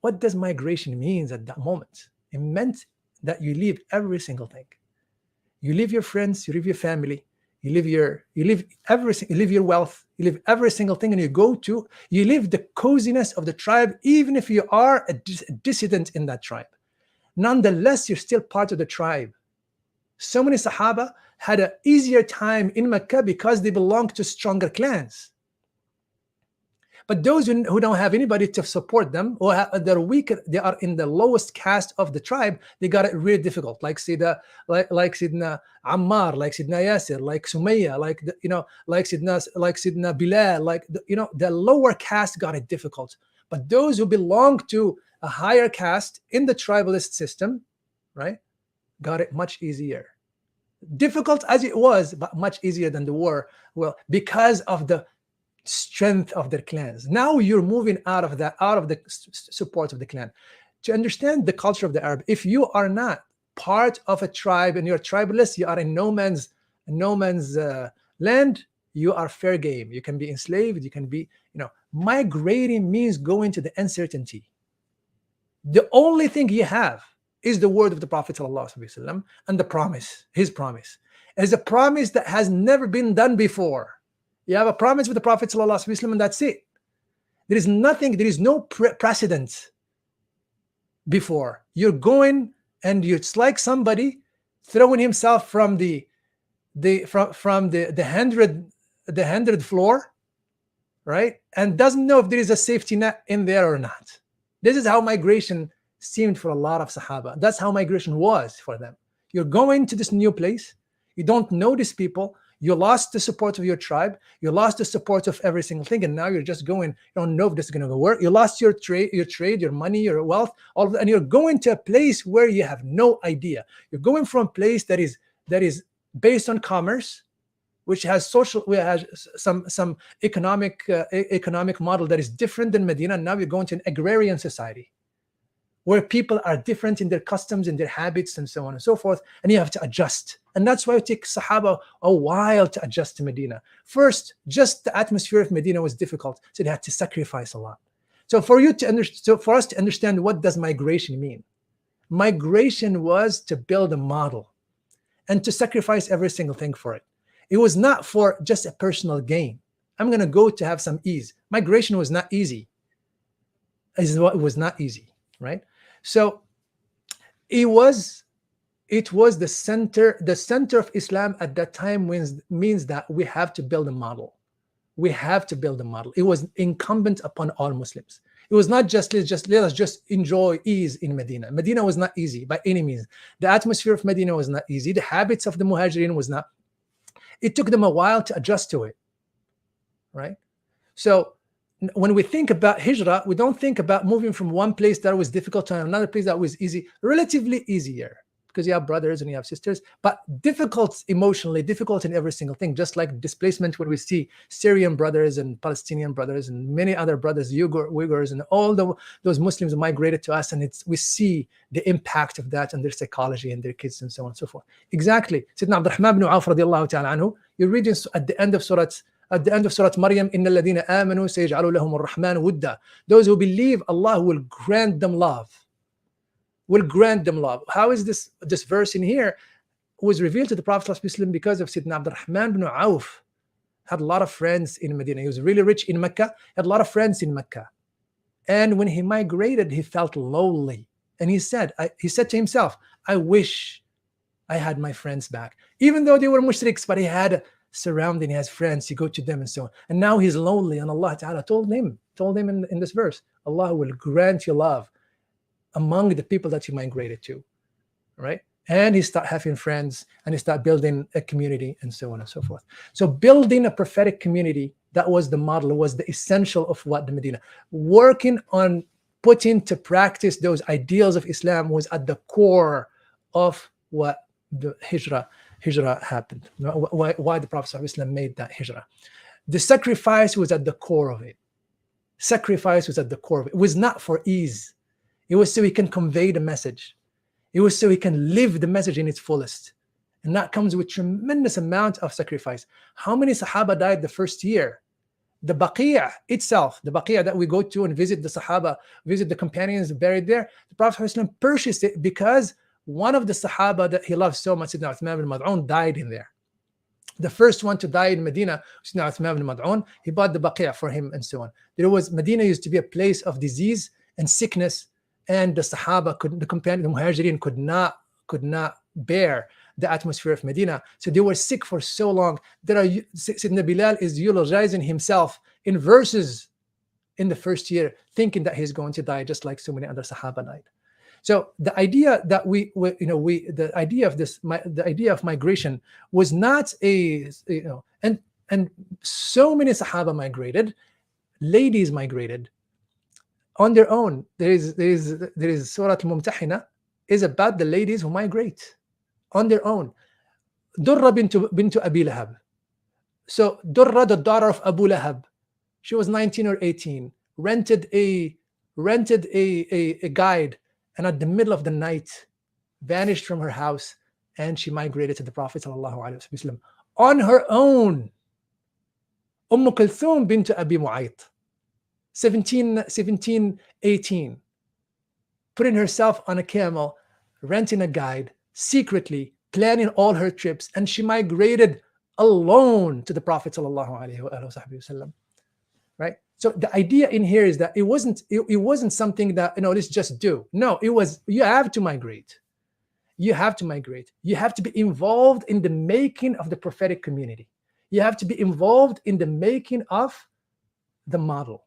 what does migration means at that moment? It meant that you leave every single thing. You leave your friends, you leave your family, you leave everything, you leave your wealth, you leave every single thing, and you leave the coziness of the tribe, even if you are a dissident in that tribe. Nonetheless, you're still part of the tribe. So many Sahaba had an easier time in Mecca because they belonged to stronger clans. But those who don't have anybody to support them, or they're weak, they are in the lowest caste of the tribe, they got it really difficult. Like Sidna Ammar, like Sidna Yasir, like Sumayya, like Sidna Bilal, the lower caste got it difficult. But those who belong to a higher caste in the tribalist system, right, got it much easier. Difficult as it was, but much easier than the war. Well, because of the strength of their clans. Now you're moving out of the support of the clan. To understand the culture of the Arab, if you are not part of a tribe and you're tribalist, you are in no man's land, you are fair game. You can be enslaved, you can be, migrating means going to the uncertainty. The only thing you have is the word of the Prophet ﷺ and the promise, his promise. Is a promise that has never been done before. You have a promise with the Prophet ﷺ, and that's it. There is no precedent before. You're going, and it's like somebody throwing himself from the 100th floor, right? And doesn't know if there is a safety net in there or not. This is how migration seemed for a lot of Sahaba. That's how migration was for them. You're going to this new place. You don't know these people. You lost the support of your tribe. You lost the support of every single thing, and now you're just going. You don't know if this is going to work. You lost your trade, your money, your wealth, all of that, and you're going to a place where you have no idea. You're going from a place that is based on commerce, which has some economic model that is different than Medina. Now you're going to an agrarian society, where people are different in their customs and their habits and so on and so forth, and you have to adjust. And that's why it takes Sahaba a while to adjust to Medina. First, just the atmosphere of Medina was difficult, so they had to sacrifice a lot. So for us to understand, what does migration mean? Migration was to build a model and to sacrifice every single thing for it. It was not for just a personal gain. I'm going to go to have some ease. Migration was not easy. It was not easy, right? So it was the center of Islam at that time. Means that we have to build a model. We have to build a model. It was incumbent upon all Muslims. It was not just let us just enjoy ease in Medina. Medina was not easy by any means. The atmosphere of Medina was not easy. The habits of the Muhajirin was not. It took them a while to adjust to it, right? So when we think about Hijrah, we don't think about moving from one place that was difficult to another place that was easy, relatively easier, because you have brothers and you have sisters, but difficult emotionally, difficult in every single thing, just like displacement when we see Syrian brothers and Palestinian brothers and many other brothers, Uyghurs, and all those Muslims who migrated to us, and we see the impact of that on their psychology and their kids and so on and so forth. Exactly. Sayyidina Abdurrahman ibn Auf radiallahu ta'ala anhu, you read at the end of Surah Maryam, Inna alladhina amanu sayaj'alu lahum ar-Rahman wudda. Those who believe, Allah will grant them love. How is this verse in here? Was revealed to the Prophet ﷺ because of Sayyidina Abdurrahman ibn Auf. Had a lot of friends in Medina. He was really rich in Mecca, had a lot of friends in Mecca. And when he migrated, he felt lonely. And he said to himself, I wish I had my friends back. Even though they were mushriks, but he had surrounding, he has friends, he go to them and so on. And now he's lonely, and Allah Ta'ala told him in this verse, Allah will grant you love among the people that you migrated to, right? And he start having friends, and he start building a community and so on and so forth. So building a prophetic community, that was the model, was the essential of what the Medina. Working on putting to practice those ideals of Islam was at the core of what the Hijrah happened, why the Prophet ﷺ made that Hijrah. The sacrifice was at the core of it. It was not for ease. It was so he can convey the message. It was so he can live the message in its fullest. And that comes with tremendous amount of sacrifice. How many Sahaba died the first year? The Baqi' itself, the Baqi' that we go to and visit the Sahaba, visit the companions buried there, the Prophet ﷺ purchased it because one of the Sahaba that he loved so much, Sayyidina Uthman ibn Mad'un, died in there. The first one to die in Medina, Sayyidina Uthman ibn Mad'un, he bought the Baqi' for him and so on. Medina used to be a place of disease and sickness, and the Sahaba, the Muhajirin could not bear the atmosphere of Medina. So they were sick for so long. Sayyidina Bilal is eulogizing himself in verses in the first year, thinking that he's going to die just like so many other Sahaba died. So the idea that the idea of migration was not and so many Sahaba migrated, ladies migrated on their own. There is Surah Al-Mumtahina is about the ladies who migrate on their own. Durra bintu Abi Lahab. So Durra, the daughter of Abu Lahab, she was 19 or 18, rented a guide, and at the middle of the night vanished from her house, and she migrated to the Prophet ﷺ on her own. Kulthum bint Abi Mu'ayt, 17, 18, putting herself on a camel, renting a guide, secretly planning all her trips, and she migrated alone to the Prophet ﷺ. Right? So the idea in here is that it wasn't something that let's just do. No, it was you have to migrate. You have to migrate. You have to be involved in the making of the prophetic community. You have to be involved in the making of the model.